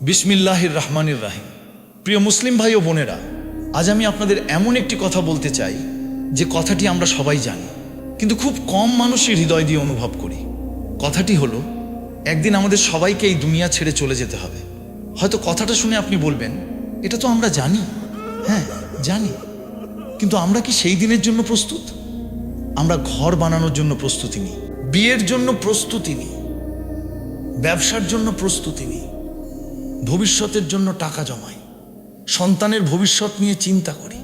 বিসমিল্লাহির রহমানির রাহিম। প্রিয় মুসলিম ভাই ও বোনেরা, আজ আমি আপনাদের এমন একটি কথা বলতে চাই যে কথাটি আমরা সবাই জানি, কিন্তু খুব কম মানুষই হৃদয় দিয়ে অনুভব করি। কথাটি হলো, একদিন আমাদের সবাইকে এই দুনিয়া ছেড়ে চলে যেতে হবে। হয়তো কথাটা শুনে আপনি বলবেন, এটা তো আমরা জানি। হ্যাঁ, জানি, কিন্তু আমরা কি সেই দিনের জন্য প্রস্তুত? আমরা ঘর বানানোর জন্য প্রস্তুতি নিই, বিয়ের জন্য প্রস্তুতি নিই, ব্যবসার জন্য প্রস্তুতি নিই, ভবিষ্যতের জন্য টাকা জমাই, সন্তানের ভবিষ্যৎ নিয়ে চিন্তা করি।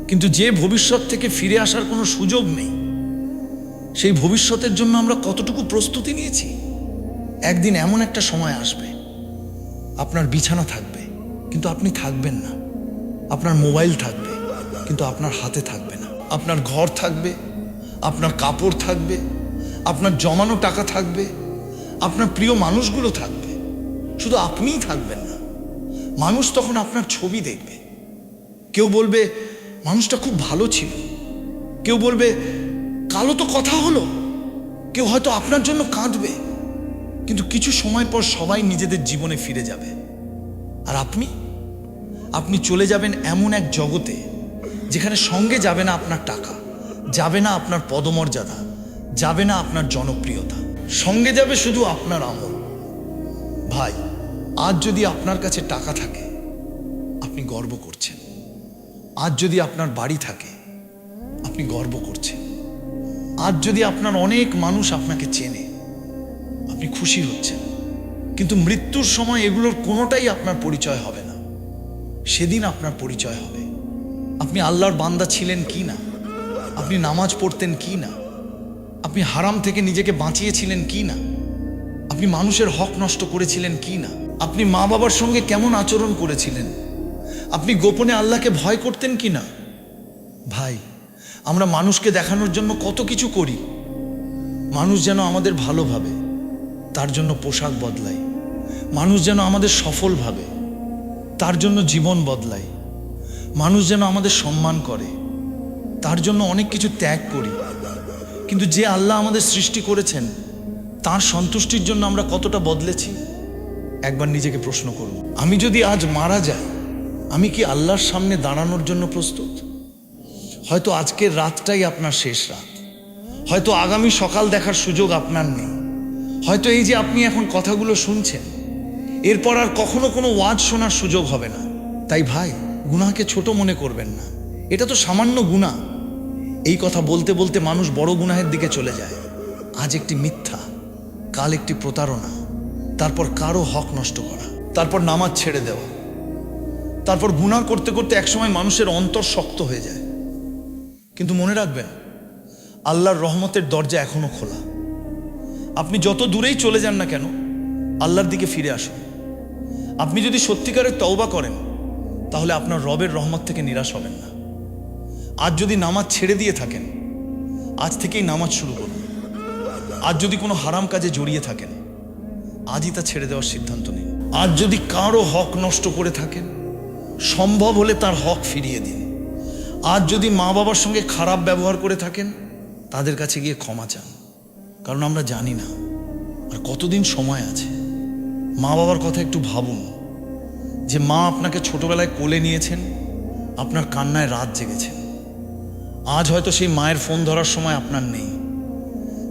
কিন্তু যে ভবিষ্যৎ থেকে ফিরে আসার কোনো সুযোগ নেই, সেই ভবিষ্যতের জন্য আমরা কতটুকু প্রস্তুতি নিয়েছি? একদিন এমন একটা সময় আসবে, আপনার বিছানা থাকবে কিন্তু আপনি থাকবেন না, আপনার মোবাইল থাকবে কিন্তু আপনার হাতে থাকবে না, আপনার ঘর থাকবে, আপনার কাপড় থাকবে, আপনার জমানো টাকা থাকবে, আপনার প্রিয় মানুষগুলো থাকবে, শুধু আপনিই থাকবেন না। মানুষ তখন আপনার ছবি দেখবে। কেউ বলবে মানুষটা খুব ভালো ছিল, কেউ বলবে কালো তো কথা হলো, কেউ হয়তো আপনার জন্য কাঁদবে। কিন্তু কিছু সময় পর সবাই নিজেদের জীবনে ফিরে যাবে, আর আপনি চলে যাবেন এমন এক জগতে যেখানে সঙ্গে যাবে না আপনার টাকা, যাবে না আপনার পদমর্যাদা, যাবে না আপনার জনপ্রিয়তা, সঙ্গে যাবে শুধু আপনার আমল। ভাই, আজ যদি আপনার কাছে টাকা থাকে আপনি গর্ব করছেন, আজ যদি আপনার বাড়ি থাকে আপনি গর্ব করছেন, আজ যদি আপনার অনেক মানুষ আপনাকে চেনে আপনি খুশি হচ্ছেন, কিন্তু মৃত্যুর সময় এগুলোর কোনোটাই আপনার পরিচয় হবে না। সেদিন আপনার পরিচয় হবে আপনি আল্লাহর বান্দা ছিলেন কি না, আপনি নামাজ পড়তেন কি না, আপনি হারাম থেকে নিজেকে বাঁচিয়েছিলেন কি না, আপনি মানুষের হক নষ্ট করেছিলেন কি না, আপনি মা বাবার সঙ্গে কেমন আচরণ করেছিলেন, আপনি গোপনে আল্লাহকে ভয় করতেন কি না। ভাই, আমরা মানুষকে দেখানোর জন্য কত কিছু করি, মানুষ যেন আমাদের ভালো ভাবে তার জন্য পোশাক বদলাই, মানুষ যেন আমাদের সফল ভাবে তার জন্য জীবন বদলাই, মানুষ যেন আমাদের সম্মান করে তার জন্য অনেক কিছু ত্যাগ করি। কিন্তু যে আল্লাহ আমাদের সৃষ্টি করেছেন তার সন্তুষ্টির জন্য আমরা কতটা বদলেছি? একবার নিজেকে প্রশ্ন করুন। আমি যদি আজ মারা যাই, আমি কি আল্লাহর সামনে দাঁড়ানোর জন্য প্রস্তুত? হয়তো আজকের রাতটাই আপনার শেষ রাত, হয়তো আগামী সকাল দেখার সুযোগ আপনার নেই, হয়তো এই যে আপনি এখন কথাগুলো শুনছেন এরপর আর কখনো কোনো ওয়াজ শোনার সুযোগ হবে না। তাই ভাই, গুনাহকে ছোট মনে করবেন না, এটা তো সামান্য গুনাহ। এই কথা বলতে বলতে মানুষ বড় গুনাহের দিকে চলে যায়। আজ একটি মিথ্যা, কাল একটি প্রতারণা, তারপর কারো হক নষ্ট করা, তারপর নামাজ ছেড়ে দেওয়া, তারপর গুনাহ করতে করতে একসময় মানুষের অন্তর শক্ত হয়ে যায়। কিন্তু মনে রাখবেন, আল্লাহর রহমতের দরজা এখনো খোলা। আপনি যত দূরেই চলে যান না কেন, আল্লাহর দিকে ফিরে আসুন। আপনি যদি সত্যিকারের তওবা করেন তাহলে আপনার রবের রহমত থেকে নিরাশ হবেন না। আজ যদি নামাজ ছেড়ে দিয়ে থাকেন, আজ থেকেই নামাজ শুরু করুন। আজ যদি কোনো হারাম কাজে জড়িয়ে থাকেন, আজই তা ছেড়ে দেওয়ার সিদ্ধান্ত নিন। আজ যদি কারো হক নষ্ট করে থাকেন, সম্ভব হলে তার হক ফিরিয়ে দিন। আজ যদি মা বাবার সঙ্গে খারাপ ব্যবহার করে থাকেন, তাদের কাছে গিয়ে ক্ষমা চান, কারণ আমরা জানি না আর কতদিন সময় আছে। মা বাবার কথা একটু ভাবুন, যে মা আপনাকে ছোটবেলায় কোলে নিয়েছেন, আপনার কান্নায় রাত জেগেছেন। আজ হয়তো সেই মায়ের ফোন ধরার সময় আপনার নেই,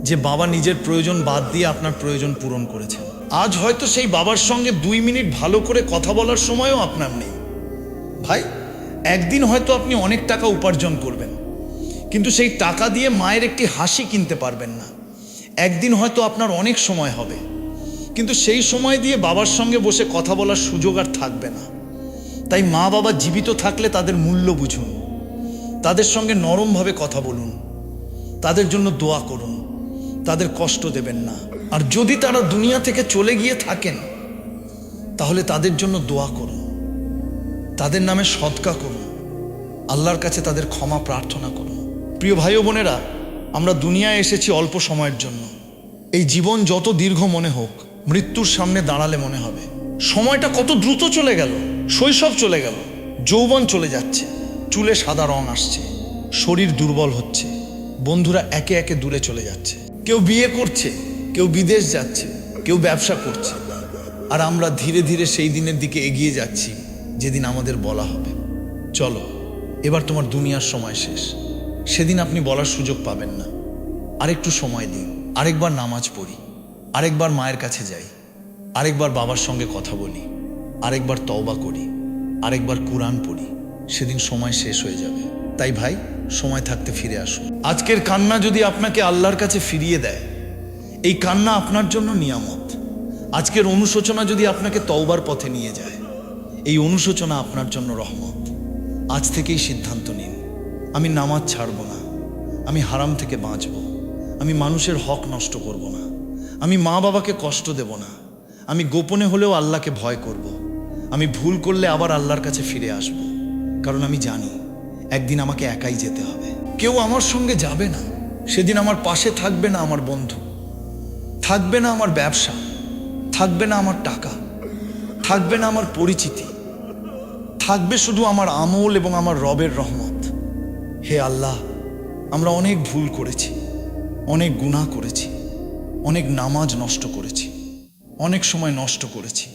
যে বাবা নিজের প্রয়োজন বাদ দিয়ে আপনার প্রয়োজন পূরণ করেছেন। আজ হয়তো সেই বাবার সঙ্গে 2 মিনিট ভালো করে কথা বলার সময়ও আপনার নেই। ভাই, একদিন হয়তো আপনি অনেক টাকা উপার্জন করবেন, কিন্তু সেই টাকা দিয়ে মায়ের একটি হাসি কিনতে পারবেন না। একদিন হয়তো আপনার অনেক সময় হবে, কিন্তু সেই সময় দিয়ে বাবার সঙ্গে বসে কথা বলার সুযোগ আর থাকবে না। তাই মা বাবা জীবিত থাকলে তাদের মূল্য বুঝুন, তাদের সঙ্গে নরমভাবে কথা বলুন, তাদের জন্য দোয়া করুন, তাদের কষ্ট দেবেন না। আর যদি তারা দুনিয়া থেকে চলে গিয়ে থাকেন, তাহলে তাদের জন্য দোয়া করুন, তাদের নামে সদকা করুন, আল্লাহর কাছে তাদের ক্ষমা প্রার্থনা করুন। প্রিয় ভাই ও বোনেরা, আমরা দুনিয়ায় এসেছি অল্প সময়ের জন্য। এই জীবন যত দীর্ঘ মনে হোক, মৃত্যুর সামনে দাঁড়ালে মনে হবে সময়টা কত দ্রুত চলে গেল। শৈশব চলে গেল, যৌবন চলে যাচ্ছে, চুলে সাদা রং আসছে, শরীর দুর্বল হচ্ছে, বন্ধুরা একে একে দূরে চলে যাচ্ছে, কেউ বিয়ে করছে, কেউ বিদেশ যাচ্ছে, কেউ ব্যবসা করছে, আর আমরা ধীরে ধীরে সেই দিনের দিকে এগিয়ে যাচ্ছি যেদিন আমাদের বলা হবে, চলো এবার তোমার দুনিয়ার সময় শেষ। সেদিন আপনি বলার সুযোগ পাবেন না, আরেকটু সময় দিন, আরেকবার নামাজ পড়ি, আরেকবার মায়ের কাছে যাই, আরেকবার বাবার সঙ্গে কথা বলি, আরেকবার তওবা করি, আরেকবার কুরআন পড়ি। সেদিন সময় শেষ হয়ে যাবে। তাই ভাই, সময় থাকতে ফিরে আসুন। আজকের কান্না যদি আপনাকে আল্লাহর কাছে ফিরিয়ে দেয়, এই কান্না আপনার জন্য নিয়ামত। আজকের অনুশোচনা যদি আপনাকে তওবার পথে নিয়ে যায়, এই অনুশোচনা আপনার জন্য রহমত। আজ থেকেই সিদ্ধান্ত নিন, আমি নামাজ ছাড়ব না, আমি হারাম থেকে বাঁচব, আমি মানুষের হক নষ্ট করব না, আমি মা বাবাকে কষ্ট দেব না, আমি গোপনে হলেও আল্লাহকে ভয় করব, আমি ভুল করলে আবার আল্লাহর কাছে ফিরে আসব। কারণ আমি জানি একদিন আমাকে একাই যেতে হবে, কেউ আমার সঙ্গে যাবে না। সেদিন আমার পাশে থাকবে না আমার বন্ধু, থাকবে না আমার ব্যবসা, থাকবে না আমার টাকা, থাকবে না আমার পরিচিতি, থাকবে শুধু আমার আমল এবং আমার রবের রহমত। হে আল্লাহ, আমরা অনেক ভুল করেছি, অনেক গুনাহ করেছি, অনেক নামাজ নষ্ট করেছি, অনেক সময় নষ্ট করেছি,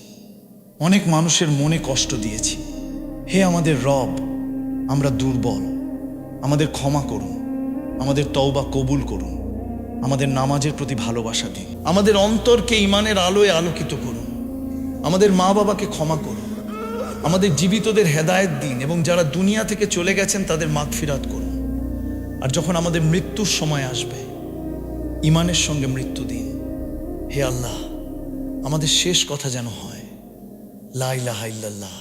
অনেক মানুষের মনে কষ্ট দিয়েছি। হে আমাদের রব, আমরা দুর্বল, আমাদের ক্ষমা করুন, আমাদের তওবা কবুল করুন, আমাদের নামাজের প্রতি ভালোবাসা দিন, আমাদের অন্তরকে ঈমানের আলোয় আলোকিত করুন, আমাদের মা বাবাকে ক্ষমা করুন, আমাদের জীবিতদের হেদায়েত দিন এবং যারা দুনিয়া থেকে চলে গেছেন তাদের মাগফিরাত করুন। আর যখন আমাদের মৃত্যুর সময় আসবে, ঈমানের সঙ্গে মৃত্যু দিন। হে আল্লাহ, আমাদের শেষ কথা যেন হয় লা ইলাহা ইল্লাল্লাহ।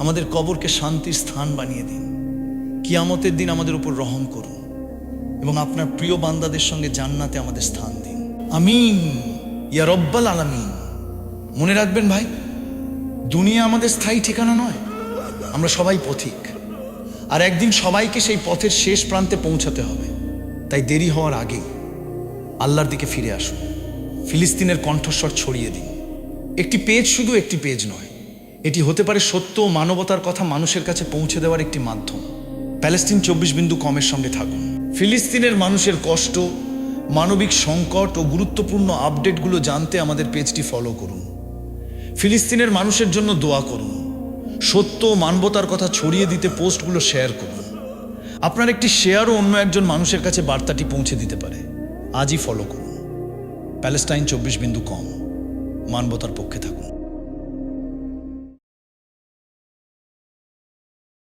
আমাদের কবরকে শান্তির স্থান বানিয়ে দিন। কিয়ামতের দিন আমাদের উপর রহম করুন এবং আপনার প্রিয় বান্দাদের সঙ্গে জান্নাতে আমাদের স্থান দিন। আমিন ইয়া রব্বাল আলামিন। মনে রাখবেন ভাই, দুনিয়া আমাদের স্থায়ী ঠিকানা নয়, আমরা সবাই পথিক, আর একদিন সবাইকে সেই পথের শেষ প্রান্তে পৌঁছাতে হবে। তাই দেরি হওয়ার আগেই আল্লাহর দিকে ফিরে আসুন, ফিলিস্তিনের কণ্ঠস্বর ছড়িয়ে দিন। একটি পেজ শুধু একটি পেজ নয়, এটি হতে পারে সত্য ও মানবতার কথা মানুষের কাছে পৌঁছে দেওয়ার একটি মাধ্যম। প্যালেস্টিন 24.com-এর সঙ্গে থাকুন। ফিলিস্তিনের মানুষের কষ্ট, মানবিক সংকট ও গুরুত্বপূর্ণ আপডেটগুলো জানতে আমাদের পেজটি ফলো করুন। ফিলিস্তিনের মানুষের জন্য দোয়া করুন, সত্য ও মানবতার কথা ছড়িয়ে দিতে পোস্টগুলো শেয়ার করুন। আপনার একটি শেয়ারও অন্য একজন মানুষের কাছে বার্তাটি পৌঁছে দিতে পারে। আজই ফলো করুন প্যালেস্টাইন 24.com। মানবতার পক্ষে থাকুন।